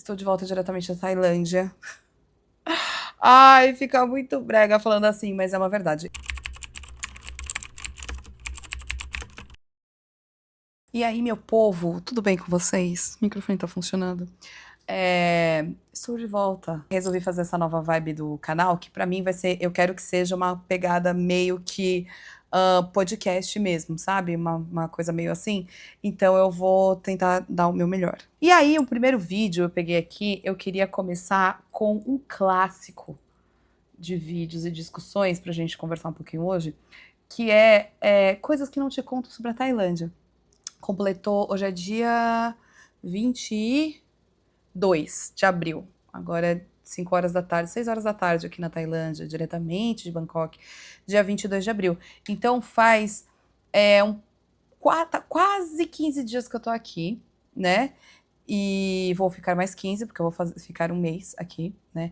Estou de volta diretamente da Tailândia. Ai, fica muito brega falando assim, mas é uma verdade. E aí, meu povo, tudo bem com vocês? O microfone tá funcionando? Estou de volta. Resolvi fazer essa nova vibe do canal, que pra mim vai ser, eu quero que seja uma pegada meio que podcast mesmo, sabe? Uma coisa meio assim. Então eu vou tentar dar o meu melhor. E aí, o primeiro vídeo eu peguei aqui, eu queria começar com um clássico de vídeos e discussões pra gente conversar um pouquinho hoje, que é coisas que não te conto sobre a Tailândia. Completou, hoje é dia 22 de abril. Agora é 5 horas da tarde, 6 horas da tarde aqui na Tailândia, diretamente de Bangkok, dia 22 de abril. Então faz quase 15 dias que eu tô aqui, né? E vou ficar mais 15, porque eu vou ficar um mês aqui, né?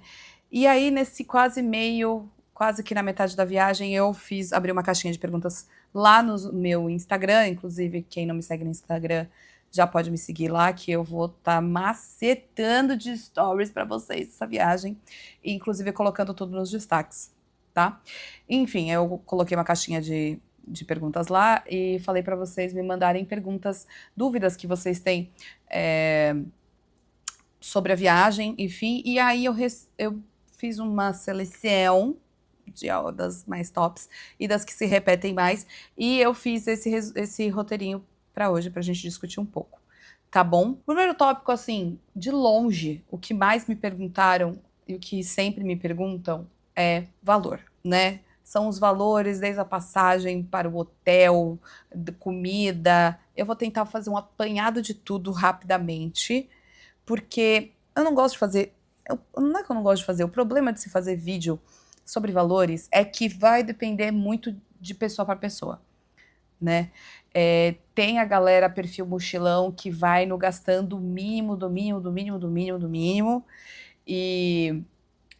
E aí, nesse quase meio, quase que na metade da viagem, eu abri uma caixinha de perguntas lá no meu Instagram. Inclusive, quem não me segue no Instagram já pode me seguir lá, que eu vou estar macetando de stories para vocês essa viagem, e inclusive colocando tudo nos destaques, tá? Enfim, eu coloquei uma caixinha de perguntas lá e falei para vocês me mandarem perguntas, dúvidas que vocês têm sobre a viagem, enfim. E aí eu fiz uma seleção das mais tops e das que se repetem mais, e eu fiz esse roteirinho para hoje, pra gente discutir um pouco, tá bom? Primeiro tópico, assim, de longe, o que mais me perguntaram e o que sempre me perguntam é valor, né? São os valores, desde a passagem para o hotel, comida. Eu vou tentar fazer um apanhado de tudo rapidamente, porque eu não gosto de fazer. Não é que eu não gosto de fazer, o problema de se fazer vídeo sobre valores é que vai depender muito de pessoa para pessoa, né? Tem a galera perfil mochilão que vai no gastando o mínimo, do mínimo, do mínimo, do mínimo, do mínimo, e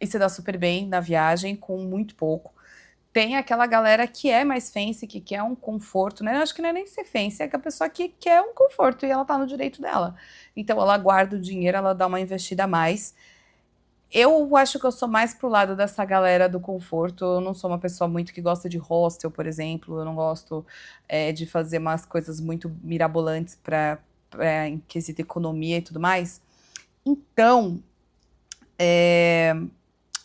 se dá super bem na viagem com muito pouco. Tem aquela galera que é mais fancy, que quer um conforto, né? Eu acho que não é nem ser fancy, é que a pessoa que quer um conforto e ela tá no direito dela. Então ela guarda o dinheiro, ela dá uma investida a mais. Eu acho que eu sou mais pro lado dessa galera do conforto. Eu não sou uma pessoa muito que gosta de hostel, por exemplo. Eu não gosto de fazer umas coisas muito mirabolantes em quesito economia e tudo mais. Então,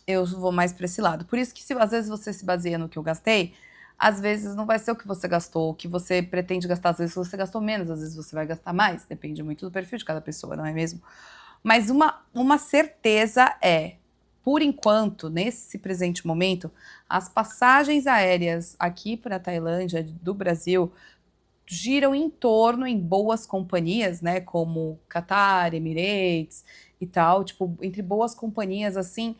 eu vou mais para esse lado. Por isso que às vezes você se baseia no que eu gastei, às vezes não vai ser o que você gastou, o que você pretende gastar. Às vezes você gastou menos, às vezes você vai gastar mais. Depende muito do perfil de cada pessoa, não é mesmo? Mas uma certeza é, por enquanto, nesse presente momento, as passagens aéreas aqui para a Tailândia, do Brasil, giram em torno, em boas companhias, né, como Qatar, Emirates e tal, tipo, entre boas companhias, assim,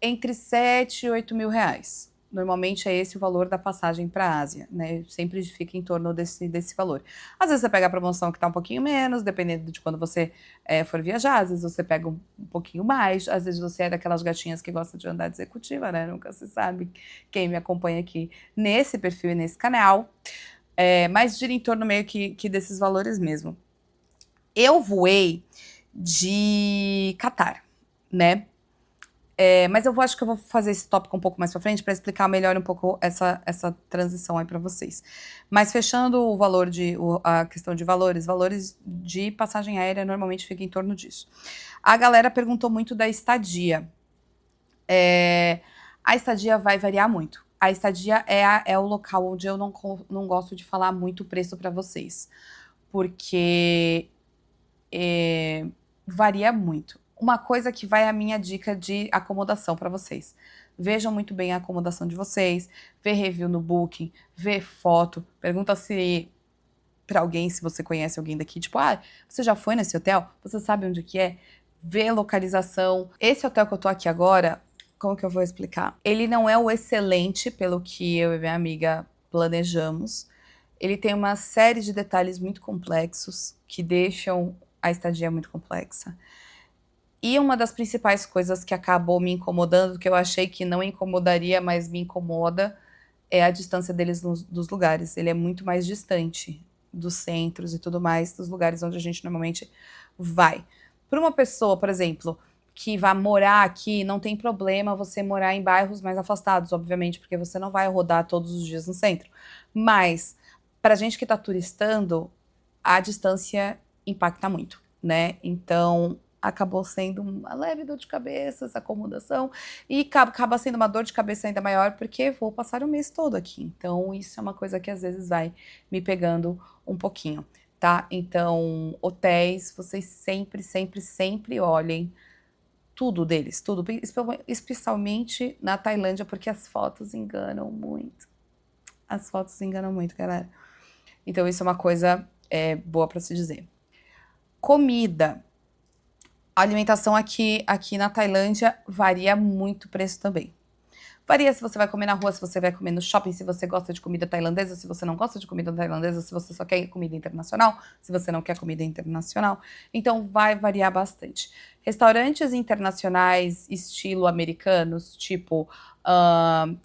entre 7 e 8 mil reais. Normalmente é esse o valor da passagem para a Ásia, né? Sempre fica em torno desse valor. Às vezes você pega a promoção que está um pouquinho menos, dependendo de quando você for viajar, às vezes você pega um pouquinho mais, às vezes você é daquelas gatinhas que gosta de andar de executiva, né? Nunca se sabe quem me acompanha aqui nesse perfil e nesse canal. Mas gira em torno meio que desses valores mesmo. Eu voei de Qatar, né? Mas acho que eu vou fazer esse tópico um pouco mais pra frente para explicar melhor um pouco essa transição aí para vocês. Mas fechando a questão de valores de passagem aérea normalmente fica em torno disso. A galera perguntou muito da estadia. A estadia vai variar muito. A estadia é o local onde eu não gosto de falar muito o preço para vocês, porque varia muito. Uma coisa que vai a minha dica de acomodação para vocês. Vejam muito bem a acomodação de vocês, vê review no Booking, vê foto, pergunta se para alguém, se você conhece alguém daqui, tipo, você já foi nesse hotel? Você sabe onde que é? Vê localização. Esse hotel que eu tô aqui agora, como que eu vou explicar? Ele não é o excelente, pelo que eu e minha amiga planejamos. Ele tem uma série de detalhes muito complexos que deixam a estadia muito complexa. E uma das principais coisas que acabou me incomodando, que eu achei que não incomodaria, mas me incomoda, é a distância deles dos lugares. Ele é muito mais distante dos centros e tudo mais, dos lugares onde a gente normalmente vai. Para uma pessoa, por exemplo, que vai morar aqui, não tem problema você morar em bairros mais afastados, obviamente, porque você não vai rodar todos os dias no centro. Mas, para gente que está turistando, a distância impacta muito, né? Então, acabou sendo uma leve dor de cabeça, essa acomodação, e acaba sendo uma dor de cabeça ainda maior, porque vou passar o mês todo aqui. Então, isso é uma coisa que às vezes vai me pegando um pouquinho, tá? Então, hotéis, vocês sempre, sempre, sempre olhem tudo deles, tudo, especialmente na Tailândia, porque as fotos enganam muito. As fotos enganam muito, galera. Então, isso é uma coisa boa para se dizer. Comida. A alimentação aqui na Tailândia varia muito o preço também. Varia se você vai comer na rua, se você vai comer no shopping, se você gosta de comida tailandesa, se você não gosta de comida tailandesa, se você só quer comida internacional, se você não quer comida internacional. Então, vai variar bastante. Restaurantes internacionais, estilo americanos, tipo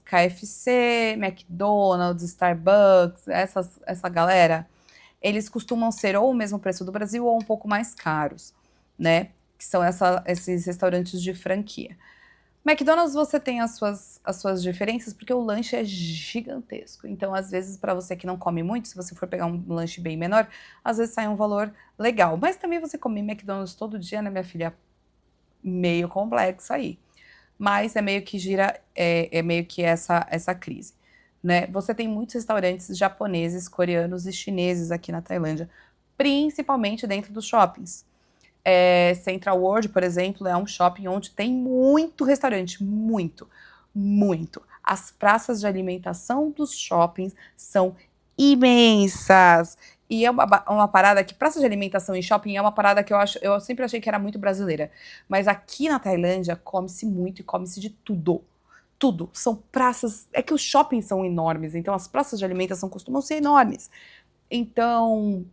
KFC, McDonald's, Starbucks, essa galera, eles costumam ser ou o mesmo preço do Brasil ou um pouco mais caros, né? Que são esses restaurantes de franquia. McDonald's você tem as suas diferenças, porque o lanche é gigantesco. Então, às vezes, para você que não come muito, se você for pegar um lanche bem menor, às vezes sai um valor legal. Mas também você comer McDonald's todo dia, né, minha filha? Meio complexo aí. Mas é meio que meio que essa crise, né? Você tem muitos restaurantes japoneses, coreanos e chineses aqui na Tailândia, principalmente dentro dos shoppings. Central World, por exemplo, é um shopping onde tem muito restaurante, muito, muito. As praças de alimentação dos shoppings são imensas. E é uma parada que praça de alimentação em shopping é uma parada que eu sempre achei que era muito brasileira. Mas aqui na Tailândia come-se muito e come-se de tudo. Tudo. São praças. É que os shoppings são enormes, então as praças de alimentação costumam ser enormes. Então,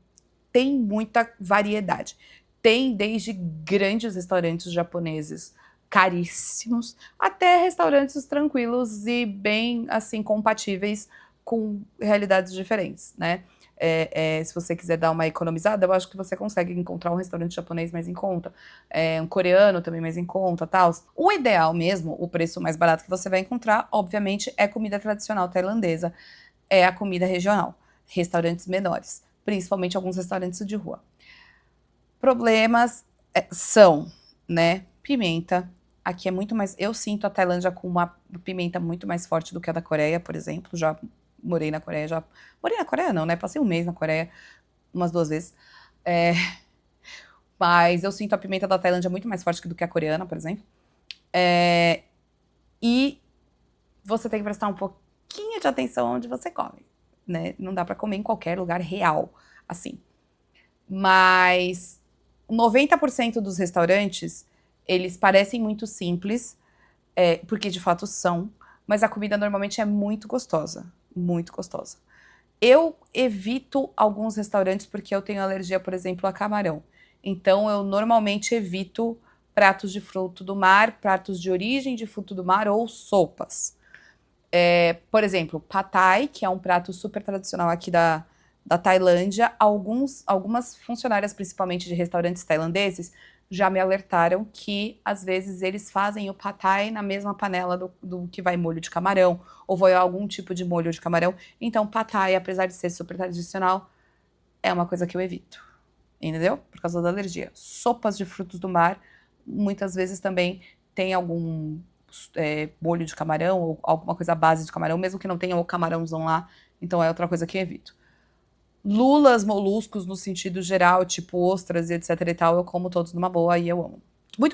tem muita variedade. Tem desde grandes restaurantes japoneses caríssimos até restaurantes tranquilos e bem assim compatíveis com realidades diferentes, né? Se você quiser dar uma economizada, eu acho que você consegue encontrar um restaurante japonês mais em conta, um coreano também mais em conta, tal. O ideal mesmo, o preço mais barato que você vai encontrar, obviamente, é comida tradicional tailandesa, é a comida regional, restaurantes menores, principalmente alguns restaurantes de rua. Problemas são, né, pimenta. Aqui é muito mais. Eu sinto a Tailândia com uma pimenta muito mais forte do que a da Coreia, por exemplo. Já morei na Coreia, já. Morei na Coreia, não, né? Passei um mês na Coreia, umas 2 vezes. Mas eu sinto a pimenta da Tailândia muito mais forte do que a coreana, por exemplo. E você tem que prestar um pouquinho de atenção onde você come, né? Não dá pra comer em qualquer lugar real, assim. Mas 90% dos restaurantes, eles parecem muito simples, porque de fato são, mas a comida normalmente é muito gostosa, muito gostosa. Eu evito alguns restaurantes porque eu tenho alergia, por exemplo, a camarão. Então eu normalmente evito pratos de fruto do mar, pratos de origem de fruto do mar ou sopas. Por exemplo, pad thai, que é um prato super tradicional aqui da Tailândia, algumas funcionárias, principalmente de restaurantes tailandeses, já me alertaram que, às vezes, eles fazem o pad thai na mesma panela do que vai molho de camarão, ou vai algum tipo de molho de camarão. Então, pad thai, apesar de ser super tradicional, é uma coisa que eu evito, entendeu? Por causa da alergia. Sopas de frutos do mar, muitas vezes também tem algum molho de camarão, ou alguma coisa à base de camarão, mesmo que não tenha o camarãozão lá, então é outra coisa que eu evito. Lulas, moluscos no sentido geral, tipo ostras e etc e tal, eu como todos numa boa e eu amo.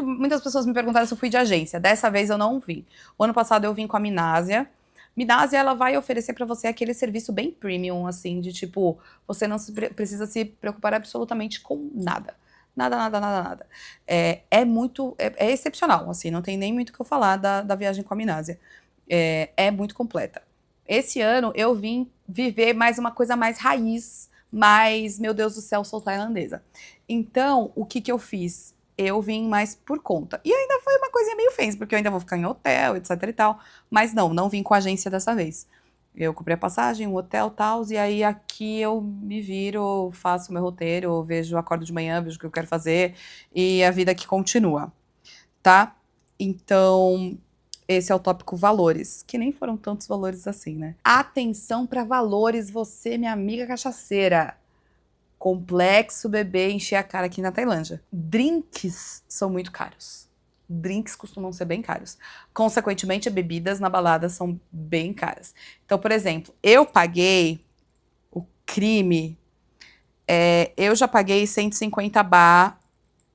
Muitas pessoas me perguntaram se eu fui de agência. Dessa vez eu não vim. O ano passado eu vim com a Minásia. Minásia, ela vai oferecer pra você aquele serviço bem premium, assim, de tipo, você não precisa se preocupar absolutamente com nada. Nada, nada, nada, nada. É excepcional, assim, não tem nem muito o que eu falar da viagem com a Minásia. É muito completa. Esse ano eu vim viver mais uma coisa mais raiz, mais, meu Deus do céu, sou tailandesa. Então, o que eu fiz? Eu vim mais por conta. E ainda foi uma coisinha meio fancy, porque eu ainda vou ficar em hotel, etc e tal. Mas não vim com agência dessa vez. Eu comprei a passagem, um hotel, tal, e aí aqui eu me viro, faço meu roteiro, vejo, acordo de manhã, vejo o que eu quero fazer, e a vida que continua, tá? Então, esse é o tópico valores, que nem foram tantos valores assim, né? Atenção para valores, você, minha amiga cachaceira. Complexo beber encher a cara aqui na Tailândia. Drinks são muito caros. Drinks costumam ser bem caros. Consequentemente, bebidas na balada são bem caras. Então, por exemplo, eu paguei o crime. Eu já paguei 150 baht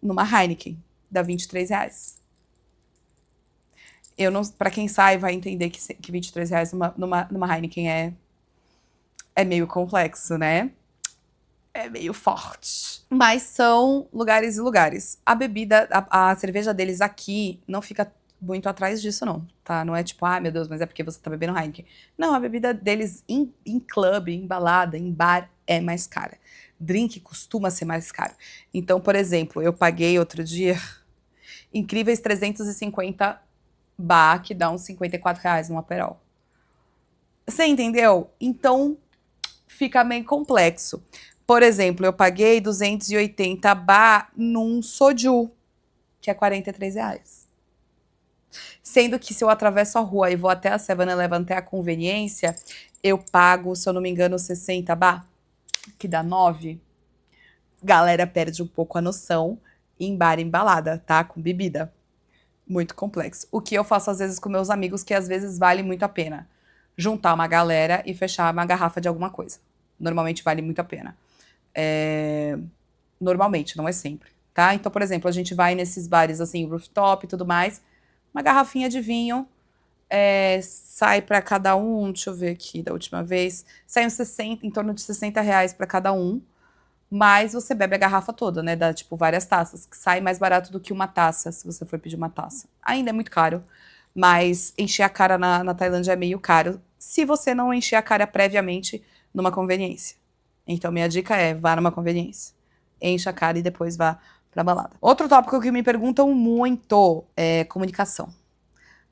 numa Heineken, dá R$ 23. Eu não, para quem sai, vai entender que R$ 23 numa Heineken é meio complexo, né? É meio forte. Mas são lugares e lugares. A bebida, a cerveja deles aqui não fica muito atrás disso, não, tá? Não é tipo, ah, meu Deus, mas é porque você tá bebendo Heineken. Não, a bebida deles em clube, em balada, em bar, é mais cara. Drink costuma ser mais caro. Então, por exemplo, eu paguei outro dia incríveis 350 baht, que dá uns R$ 54 num Aperol. Você entendeu? Então, fica meio complexo. Por exemplo, eu paguei 280 baht num soju, que é R$ 43. Sendo que se eu atravesso a rua e vou até a 7-Eleven, até a conveniência, eu pago, se eu não me engano, 60 baht, que dá 9. Galera perde um pouco a noção em bar e em balada, tá? Com bebida. Muito complexo. O que eu faço às vezes com meus amigos, que às vezes vale muito a pena. Juntar uma galera e fechar uma garrafa de alguma coisa. Normalmente vale muito a pena. Normalmente, não é sempre, tá? Então, por exemplo, a gente vai nesses bares assim, rooftop e tudo mais, uma garrafinha de vinho, sai para cada um, deixa eu ver aqui da última vez, sai em torno de R$ 60 para cada um, mas você bebe a garrafa toda, né? Dá tipo várias taças, que sai mais barato do que uma taça, se você for pedir uma taça. Ainda é muito caro, mas encher a cara na Tailândia é meio caro, se você não encher a cara previamente numa conveniência. Então, minha dica é, vá numa conveniência. Enche a cara e depois vá pra balada. Outro tópico que me perguntam muito é comunicação.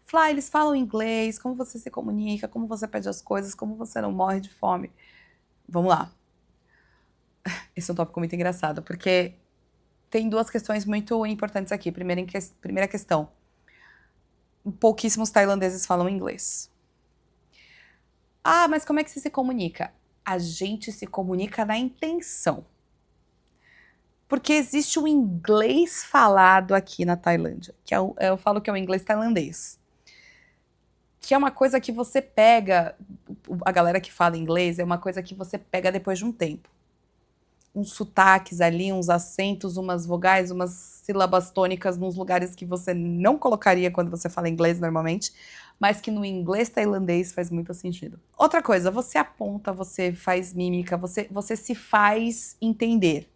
Fly, eles falam inglês, como você se comunica, como você pede as coisas, como você não morre de fome. Vamos lá. Esse é um tópico muito engraçado, porque tem duas questões muito importantes aqui. Primeira questão, pouquíssimos tailandeses falam inglês. Ah, mas como é que você se comunica? A gente se comunica na intenção. Porque existe um inglês falado aqui na Tailândia, que eu falo que é o inglês tailandês. Que é uma coisa que você pega, a galera que fala inglês, é uma coisa que você pega depois de um tempo. Uns sotaques ali, uns acentos, umas vogais, umas sílabas tônicas nos lugares que você não colocaria quando você fala inglês normalmente, mas que no inglês tailandês faz muito sentido. Outra coisa, você aponta, você faz mímica, você se faz entender.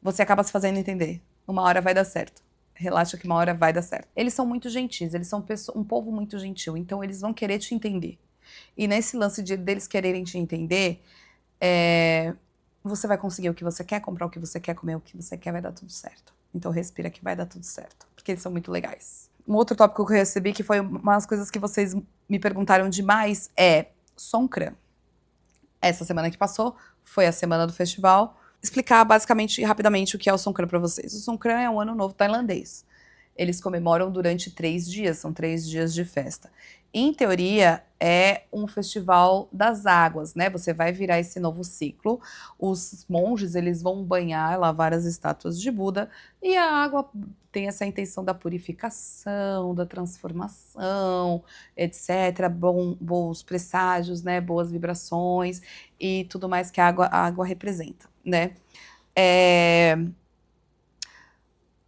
Você acaba se fazendo entender. Uma hora vai dar certo. Relaxa que uma hora vai dar certo. Eles são muito gentis, eles são um povo muito gentil, então eles vão querer te entender. E nesse lance deles quererem te entender, você vai conseguir o que você quer, comprar o que você quer, comer o que você quer, vai dar tudo certo. Então respira que vai dar tudo certo, porque eles são muito legais. Um outro tópico que eu recebi, que foi uma das coisas que vocês me perguntaram demais, é Songkran. Essa semana que passou foi a semana do festival. Explicar basicamente e rapidamente o que é o Songkran para vocês. O Songkran é um ano novo tailandês. Eles comemoram durante 3 dias, são 3 dias de festa. Em teoria, é um festival das águas, né? Você vai virar esse novo ciclo. Os monges, eles vão banhar, lavar as estátuas de Buda, e a água tem essa intenção da purificação, da transformação, etc. Bons presságios, né? Boas vibrações e tudo mais que a água representa, né?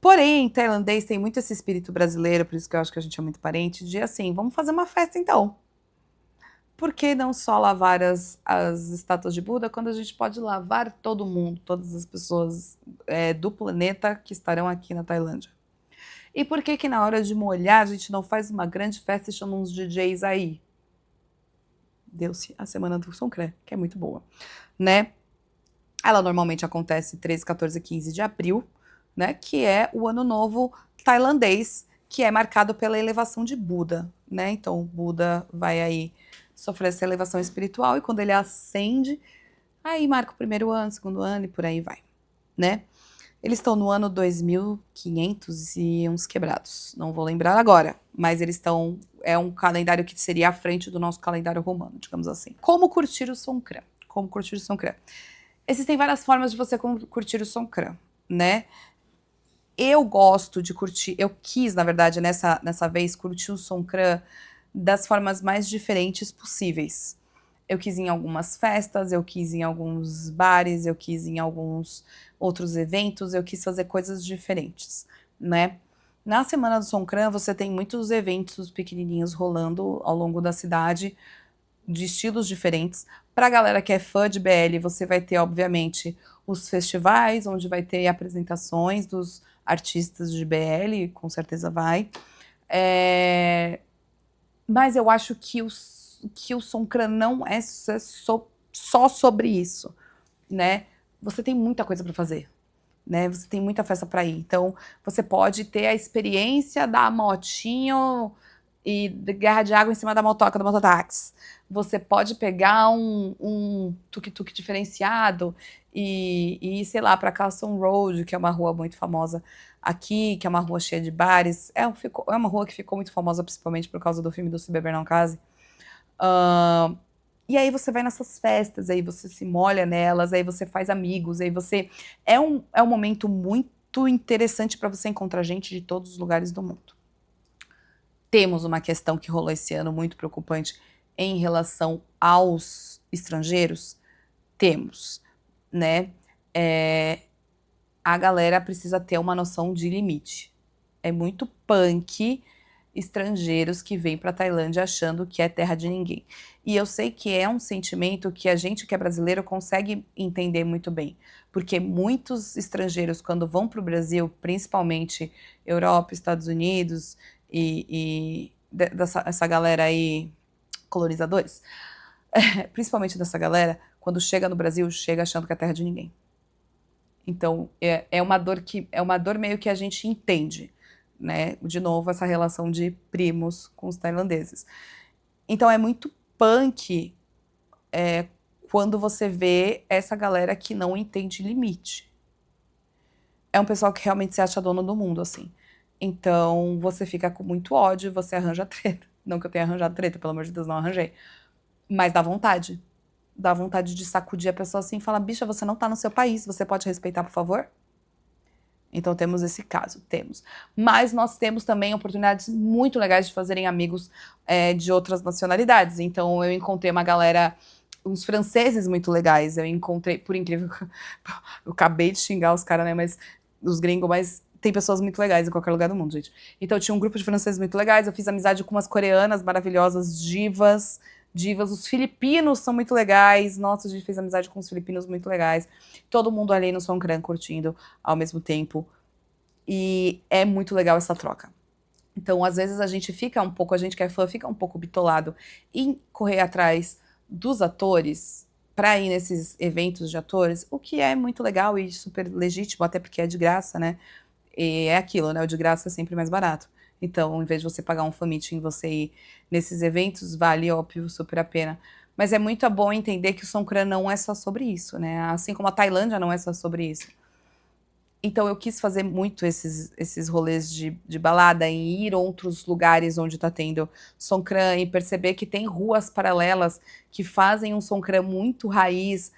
Porém, tailandês tem muito esse espírito brasileiro, por isso que eu acho que a gente é muito parente, de assim, vamos fazer uma festa então. Por que não só lavar as estátuas de Buda, quando a gente pode lavar todo mundo, todas as pessoas do planeta que estarão aqui na Tailândia? E por que na hora de molhar a gente não faz uma grande festa e chama uns DJs aí? Deu-se a Semana do Songkran, que é muito boa, né? Ela normalmente acontece 13, 14, 15 de abril, né, que é o Ano Novo tailandês, que é marcado pela elevação de Buda, né? Então, Buda vai aí sofrer essa elevação espiritual, e quando ele ascende, aí marca o primeiro ano, segundo ano e por aí vai, né? Eles estão no ano 2500 e uns quebrados, não vou lembrar agora, mas eles estão, é um calendário que seria à frente do nosso calendário romano, digamos assim. Como curtir o Songkran? Como curtir o Songkran? Existem várias formas de você curtir o Songkran, né? Eu gosto de curtir, eu quis, na verdade, nessa vez, curtir o Songkran das formas mais diferentes possíveis. Eu quis ir em algumas festas, eu quis ir em alguns bares, eu quis ir em alguns outros eventos, eu quis fazer coisas diferentes, né? Na Semana do Songkran, você tem muitos eventos pequenininhos rolando ao longo da cidade, de estilos diferentes. Pra galera que é fã de BL, você vai ter, obviamente, os festivais, onde vai ter apresentações dos artistas de BL, com certeza vai. Mas eu acho que o Songkran não é só sobre isso, né? Você tem muita coisa para fazer, né? Você tem muita festa para ir. Então, você pode ter a experiência da motinho e de guerra de água em cima da motoca, do mototáxi. Você pode pegar um tuk-tuk diferenciado e ir, sei lá, para Carlson Road, que é uma rua muito famosa aqui, que é uma rua cheia de bares. É uma rua que ficou muito famosa, principalmente por causa do filme do Se Beber Não Case. E aí você vai nessas festas, aí você se molha nelas, aí você faz amigos, aí você... É um momento muito interessante para você encontrar gente de todos os lugares do mundo. Temos uma questão que rolou esse ano muito preocupante em relação aos estrangeiros? Temos, né? A galera precisa ter uma noção de limite. É muito punk estrangeiros que vêm para a Tailândia achando que é terra de ninguém. E eu sei que é um sentimento que a gente que é brasileiro consegue entender muito bem, porque muitos estrangeiros, quando vão para o Brasil, principalmente Europa, Estados Unidos essa galera aí, colonizadores, principalmente dessa galera, quando chega no Brasil, chega achando que é terra de ninguém. Então, é uma dor meio que a gente entende, né? De novo, essa relação de primos com os tailandeses. Então, é muito punk quando você vê essa galera que não entende limite. É um pessoal que realmente se acha dono do mundo, assim. Então, você fica com muito ódio, você arranja treta. Não que eu tenha arranjado treta, pelo amor de Deus, não arranjei. Mas dá vontade. Dá vontade de sacudir a pessoa assim e falar: bicha, você não tá no seu país, você pode respeitar, por favor? Então temos esse caso, temos. Mas nós temos também oportunidades muito legais de fazerem amigos de outras nacionalidades. Então eu encontrei uma galera, uns franceses muito legais. Eu encontrei, por incrível que eu acabei de xingar os caras, né? Mas os gringos, mas tem pessoas muito legais em qualquer lugar do mundo, gente. Então tinha um grupo de franceses muito legais. Eu fiz amizade com umas coreanas maravilhosas, divas. Os filipinos são muito legais. Nossa, a gente fez amizade com os filipinos muito legais. Todo mundo ali no Songkran curtindo ao mesmo tempo. E é muito legal essa troca. Então, às vezes a gente que é fã, fica um pouco bitolado em correr atrás dos atores para ir nesses eventos de atores, o que é muito legal e super legítimo, até porque é de graça, né? E é aquilo, né? O de graça é sempre mais barato. Então, em vez de você pagar um fan meeting, você ir nesses eventos, vale, óbvio, super a pena. Mas é muito bom entender que o Songkran não é só sobre isso, né? Assim como a Tailândia não é só sobre isso. Então eu quis fazer muito esses rolês de balada, em ir a outros lugares onde tá tendo Songkran e perceber que tem ruas paralelas que fazem um Songkran muito raiz,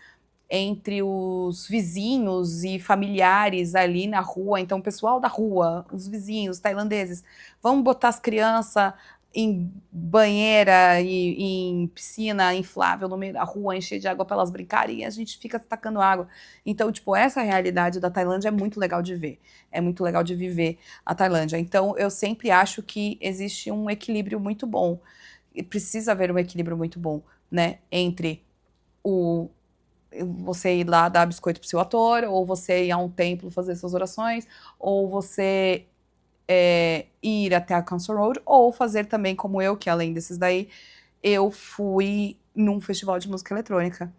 entre os vizinhos e familiares ali na rua. Então, o pessoal da rua, os vizinhos tailandeses, vão botar as crianças em banheira e em piscina inflável no meio da rua, encher de água para elas brincarem, e a gente fica tacando água. Então, tipo, essa realidade da Tailândia é muito legal de ver. É muito legal de viver a Tailândia. Então, eu sempre acho que existe um equilíbrio muito bom. E precisa haver um equilíbrio muito bom, né? Entre você ir lá dar biscoito pro seu ator, ou você ir a um templo fazer suas orações, ou você ir até a Council Road, ou fazer também como eu, que além desses daí, eu fui num festival de música eletrônica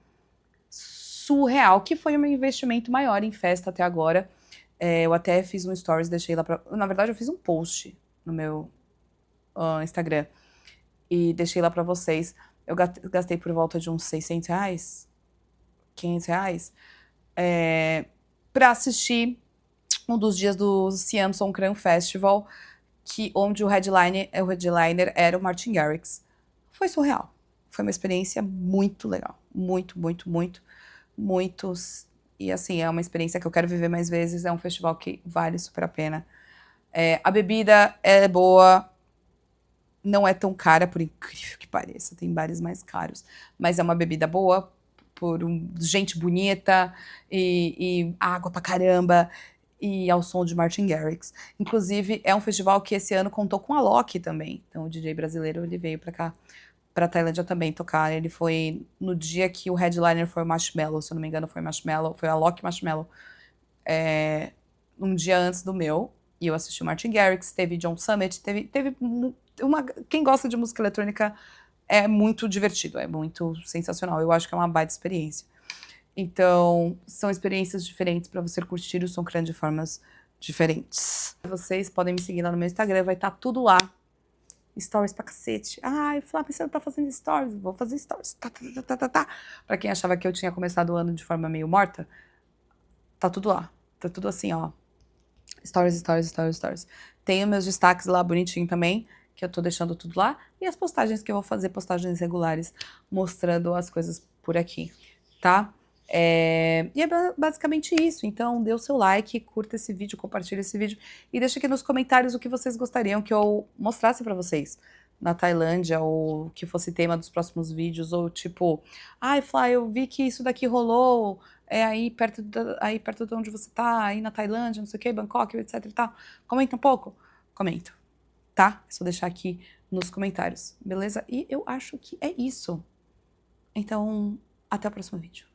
surreal, que foi um investimento maior em festa até agora. Eu até fiz um stories, deixei lá pra... Na verdade, eu fiz um post no meu Instagram e deixei lá pra vocês. eu gastei por volta de uns 600 reais, 500 reais, pra assistir um dos dias do Siam Songkran Festival, onde o headliner era o Martin Garrix. Foi surreal. Foi uma experiência muito legal. Muito, muito, muito, muitos. E assim, é uma experiência que eu quero viver mais vezes. É um festival que vale super a pena. A bebida é boa, não é tão cara, por incrível que pareça. Tem bares mais caros. Mas é uma bebida boa, por gente bonita e água pra caramba. E ao som de Martin Garrix. Inclusive, é um festival que esse ano contou com a Loki também. Então, o DJ brasileiro, ele veio pra cá, pra Tailândia também tocar. Ele foi no dia que o headliner foi o Marshmello, se eu não me engano foi Marshmello, foi a Loki Marshmello, um dia antes do meu. E eu assisti o Martin Garrix, teve John Summit, teve quem gosta de música eletrônica é muito divertido, é muito sensacional. Eu acho que é uma baita experiência. Então, são experiências diferentes para você curtir o Songkran de formas diferentes. Vocês podem me seguir lá no meu Instagram, vai estar tudo lá. Stories pra cacete. Ai, Flávia, você não tá fazendo stories? Vou fazer stories. Pra quem achava que eu tinha começado o ano de forma meio morta, tá tudo lá. Tá tudo assim, ó. Stories, stories, stories, stories. Tenho meus destaques lá bonitinho também, que eu tô deixando tudo lá. E as postagens que eu vou fazer, postagens regulares, mostrando as coisas por aqui, tá? E é basicamente isso. Então, dê o seu like, curta esse vídeo, compartilha esse vídeo e deixa aqui nos comentários o que vocês gostariam que eu mostrasse pra vocês na Tailândia, ou que fosse tema dos próximos vídeos, ou tipo, ai, Flá, eu vi que isso daqui rolou aí perto de onde você tá, aí na Tailândia, não sei o que, Bangkok, etc e tal. Comenta um pouco? Comento, tá? É só deixar aqui nos comentários, beleza? E eu acho que é isso. Então, até o próximo vídeo.